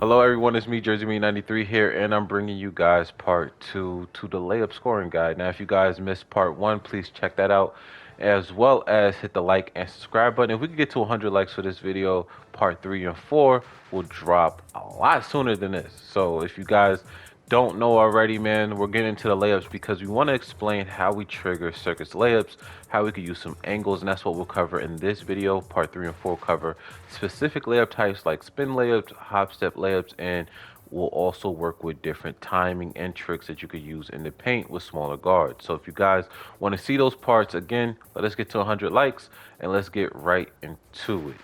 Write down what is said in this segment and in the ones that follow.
Hello everyone, it's me JerseyMe93 here, and I'm bringing you guys part 2 to the layup scoring guide. Now if you guys missed part 1, please check that out, as well as hit the like and subscribe button. If we can get to 100 likes for this video, part 3 and 4 will drop a lot sooner than this. So if you guys don't know already, man, we're getting into the layups because we want to explain how we trigger circus layups, how we could use some angles, and that's what we'll cover in this video. Part 3 and 4 cover specific layup types like spin layups, hop step layups, and we'll also work with different timing and tricks that you could use in the paint with smaller guards. So if you guys want to see those parts, again, let us get to 100 likes and let's get right into it.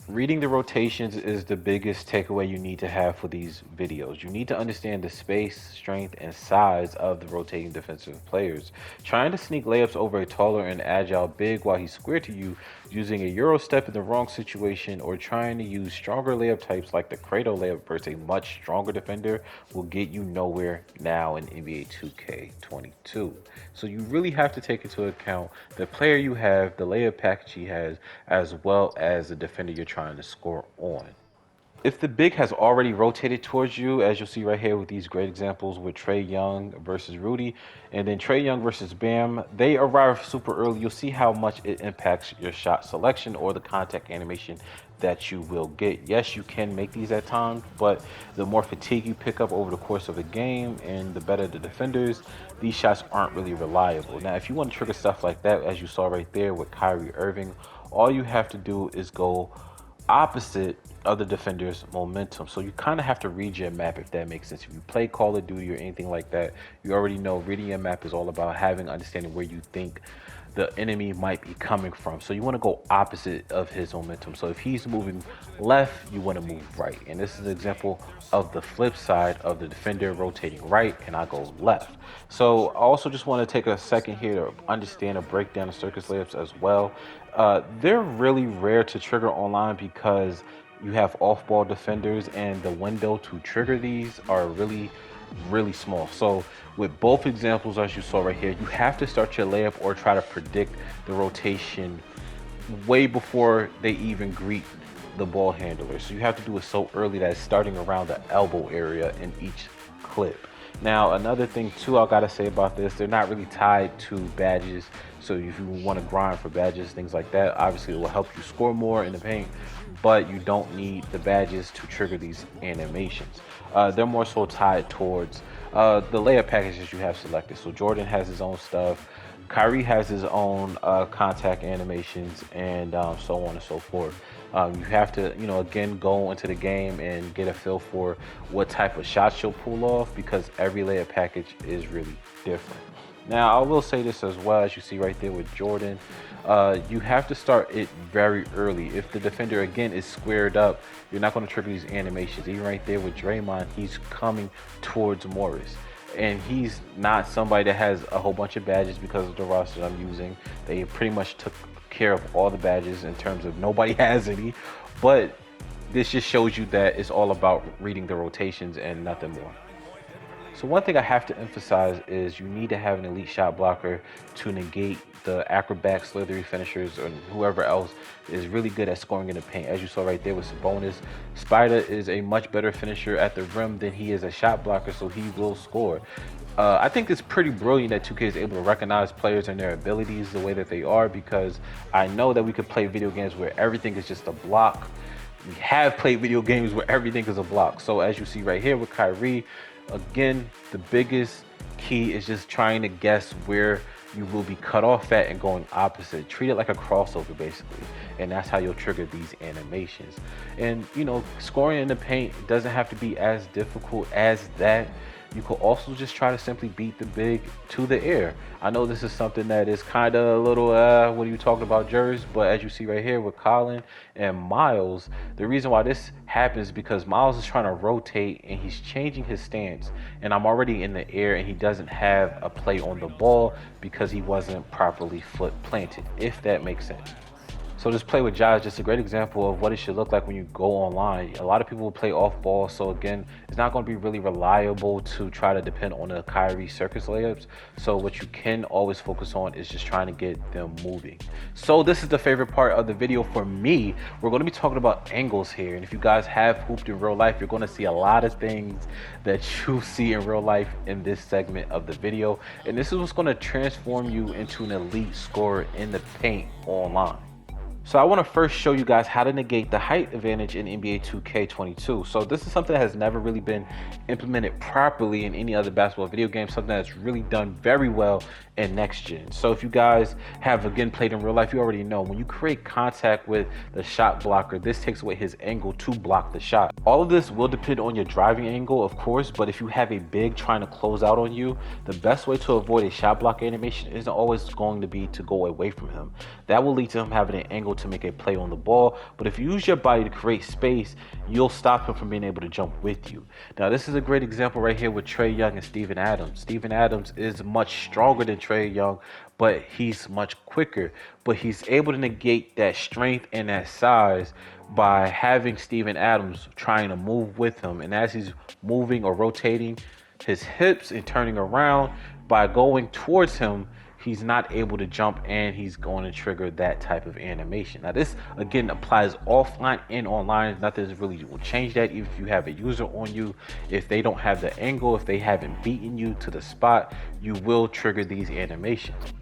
Reading the rotations is the biggest takeaway you need to have for these videos. You need to understand the space, strength, and size of the rotating defensive players. Trying to sneak layups over a taller and agile big while he's square to you, using a Euro step in the wrong situation, or trying to use stronger layup types like the cradle layup versus a much stronger defender will get you nowhere now in NBA 2K22. So you really have to take into account the player you have, the layup package he has, as well as the defender you're trying to score on. If the big has already rotated towards you, as you'll see right here with these great examples with Trae Young versus Rudy, and then Trae Young versus Bam, they arrive super early. You'll see how much it impacts your shot selection or the contact animation that you will get. Yes, you can make these at times, but the more fatigue you pick up over the course of a game and the better the defenders, these shots aren't really reliable. Now, if you want to trigger stuff like that, as you saw right there with Kyrie Irving, all you have to do is go opposite of the defender's momentum. So you kind of have to read your map, if that makes sense. If you play Call of Duty or anything like that, you already know reading your map is all about having understanding where you think the enemy might be coming from. So you want to go opposite of his momentum. So if he's moving left, you want to move right. And this is an example of the flip side of the defender rotating right, and I go left. So I also just want to take a second here to understand or break down the circus layups as well. They're really rare to trigger online because you have off-ball defenders, and the window to trigger these are really small. So with both examples, as you saw right here, you have to start your layup or try to predict the rotation way before they even greet the ball handler. So you have to do it so early that it's starting around the elbow area in each clip. Now, another thing too I gotta say about this, they're not really tied to badges. So if you want to grind for badges, things like that, obviously it will help you score more in the paint, but you don't need the badges to trigger these animations. They're more so tied towards the layup packages you have selected. So Jordan has his own stuff, Kyrie has his own contact animations, and so on and so forth. You have to, again, go into the game and get a feel for what type of shots you'll pull off, because every layup package is really different. Now, I will say this as well, as you see right there with Jordan, you have to start it very early. If the defender, again, is squared up, you're not going to trigger these animations. Even right there with Draymond, he's coming towards Morris. And he's not somebody that has a whole bunch of badges because of the roster I'm using. They pretty much took care of all the badges in terms of nobody has any. But this just shows you that it's all about reading the rotations and nothing more. So one thing I have to emphasize is you need to have an elite shot blocker to negate the acrobat, slithery finishers, and whoever else is really good at scoring in the paint. As you saw right there with Sabonis, Spider is a much better finisher at the rim than he is a shot blocker, so he will score. I think it's pretty brilliant that 2K is able to recognize players and their abilities the way that they are, because I know that we could play video games where everything is just a block. We have played video games where everything is a block. So as you see right here with Kyrie, again, the biggest key is just trying to guess where you will be cut off at and going opposite. Treat it like a crossover, basically. And that's how you'll trigger these animations. And, scoring in the paint doesn't have to be as difficult as that. You could also just try to simply beat the big to the air. I know this is something that is kind of a little, what are you talking about, Jers? But as you see right here with Colin and Miles, the reason why this happens is because Miles is trying to rotate and he's changing his stance. And I'm already in the air and he doesn't have a play on the ball because he wasn't properly foot planted, if that makes sense. So this play with Ja is just a great example of what it should look like when you go online. A lot of people will play off ball, so again, it's not going to be really reliable to try to depend on the Kyrie circus layups. So what you can always focus on is just trying to get them moving. So this is the favorite part of the video for me. We're going to be talking about angles here, and if you guys have hooped in real life, you're going to see a lot of things that you see in real life in this segment of the video, and this is what's going to transform you into an elite scorer in the paint online. So I want to first show you guys how to negate the height advantage in NBA 2K22. So this is something that has never really been implemented properly in any other basketball video game, something that's really done very well in next gen. So if you guys have again played in real life, you already know when you create contact with the shot blocker, this takes away his angle to block the shot. All of this will depend on your driving angle, of course, but if you have a big trying to close out on you, the best way to avoid a shot block animation isn't always going to be to go away from him. That will lead to him having an angle to make a play on the ball, but if you use your body to create space, you'll stop him from being able to jump with you. Now this is a great example right here with Trae Young and Steven Adams. Steven Adams is much stronger than Trae Young, but he's much quicker, but he's able to negate that strength and that size by having Steven Adams trying to move with him, and as he's moving or rotating his hips and turning around, by going towards him, he's not able to jump, and he's going to trigger that type of animation. Now this again applies offline and online. Nothing really will change that. Even if you have a user on you, if they don't have the angle, if they haven't beaten you to the spot, you will trigger these animations.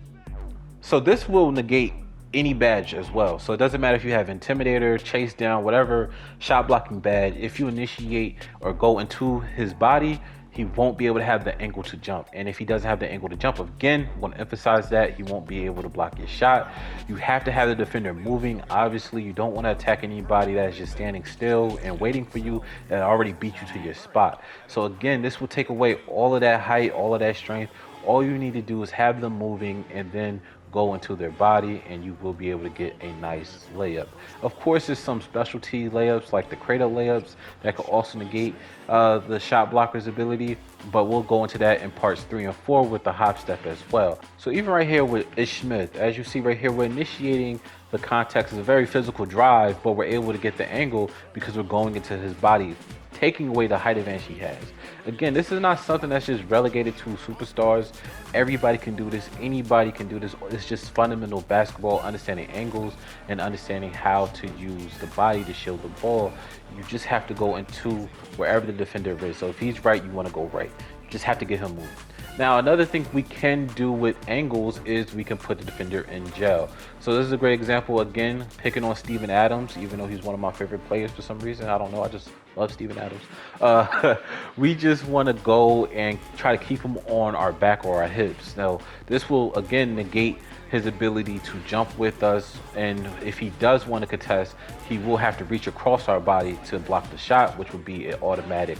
So this will negate any badge as well. So it doesn't matter if you have intimidator, chase down, whatever shot blocking badge, if you initiate or go into his body, he won't be able to have the angle to jump. And if he doesn't have the angle to jump, again, I want to emphasize that he won't be able to block your shot. You have to have the defender moving. Obviously, you don't want to attack anybody that is just standing still and waiting for you that already beat you to your spot. So again, this will take away all of that height, all of that strength. All you need to do is have them moving and then go into their body, and you will be able to get a nice layup. Of course, there's some specialty layups like the cradle layups that could also negate the shot blocker's ability, but we'll go into that in parts 3 and 4 with the hop step as well. So even right here with Ish Smith, as you see right here, we're initiating the contact. It's a very physical drive, but we're able to get the angle because we're going into his body, taking away the height advantage he has. Again, this is not something that's just relegated to superstars. Everybody can do this. Anybody can do this. It's just fundamental basketball, understanding angles and understanding how to use the body to shield the ball. You just have to go into wherever the defender is. So if he's right, you want to go right. You just have to get him moving. Now, another thing we can do with angles is we can put the defender in jail. So this is a great example, again, picking on Steven Adams, even though he's one of my favorite players for some reason. I don't know, I just love Steven Adams. We just want to go and try to keep him on our back or our hips. Now, this will, again, negate his ability to jump with us, and if he does want to contest, he will have to reach across our body to block the shot, which would be an automatic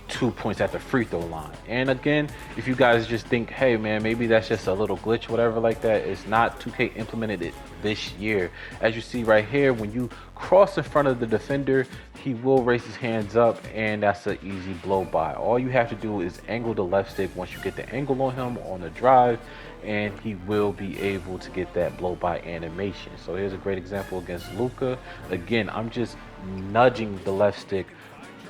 2 points at the free throw line. And again, if you guys just think, hey man, maybe that's just a little glitch, whatever like that, it's not. 2K implemented it this year. As you see right here, when you cross in front of the defender, he will raise his hands up, and that's an easy blow by. All you have to do is angle the left stick once you get the angle on him on the drive, and he will be able to get that blow by animation. So here's a great example against Luka. Again, I'm just nudging the left stick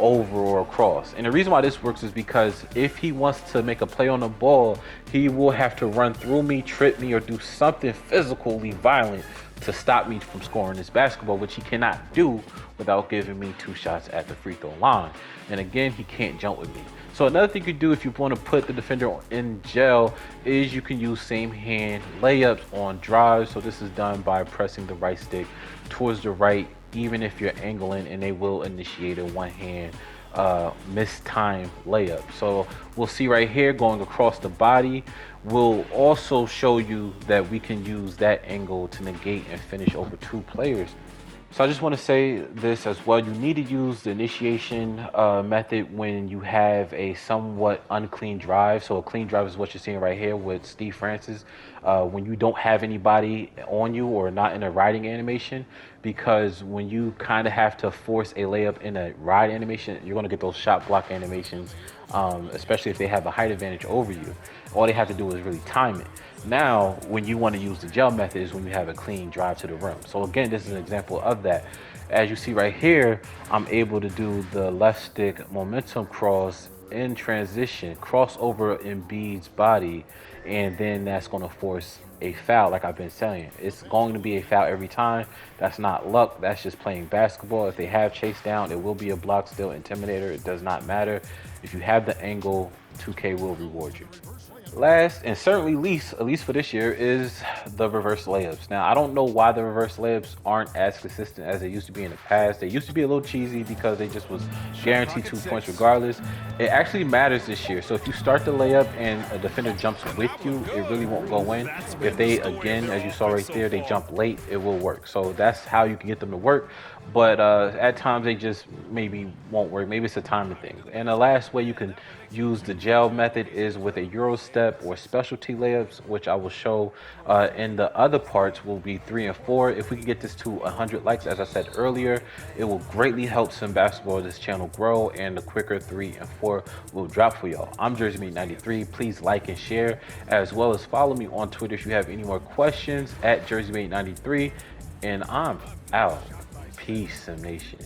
over or across, and the reason why this works is because if he wants to make a play on the ball, he will have to run through me, trip me, or do something physically violent to stop me from scoring this basketball, which he cannot do without giving me 2 shots at the free throw line. And again, he can't jump with me. So another thing you do if you want to put the defender in jail is you can use same hand layups on drives. So this is done by pressing the right stick towards the right, even if you're angling, and they will initiate a one hand mistime layup. So we'll see right here going across the body. We'll also show you that we can use that angle to negate and finish over 2 players. So I just want to say this as well. You need to use the initiation method when you have a somewhat unclean drive. So a clean drive is what you're seeing right here with Steve Francis. When you don't have anybody on you or not in a riding animation, because when you kind of have to force a layup in a ride animation, you're going to get those shot block animations, especially if they have a height advantage over you. All they have to do is really time it. Now, when you want to use the gel method is when you have a clean drive to the rim. So again, this is an example of that. As you see right here, I'm able to do the left stick momentum cross in transition, cross over Embiid's body, and then that's going to force a foul. Like I've been saying, it's going to be a foul every time. That's not luck. That's just playing basketball. If they have chase down, it will be a block, still intimidator. It does not matter. If you have the angle, 2K will reward you. Last and certainly least, at least for this year, is the reverse layups. Now, I don't know why the reverse layups aren't as consistent as they used to be in the past. They used to be a little cheesy because they just was guaranteed 2 points regardless. It actually matters this year. So if you start the layup and a defender jumps with you, it really won't go in. If they, again, as you saw right there, they jump late, it will work. So that's how you can get them to work. But at times they just maybe won't work. Maybe it's a timing thing. And the last way you can use the gel method is with a Euro step or specialty layups, which I will show in the other parts will be 3 and 4. If we can get this to 100 likes, as I said earlier, it will greatly help some basketball this channel grow, and the quicker 3 and 4 will drop for y'all. I'm JerseyMate93. Please like and share, as well as follow me on Twitter if you have any more questions at JerseyMate93. And I'm out. Peace, Nation.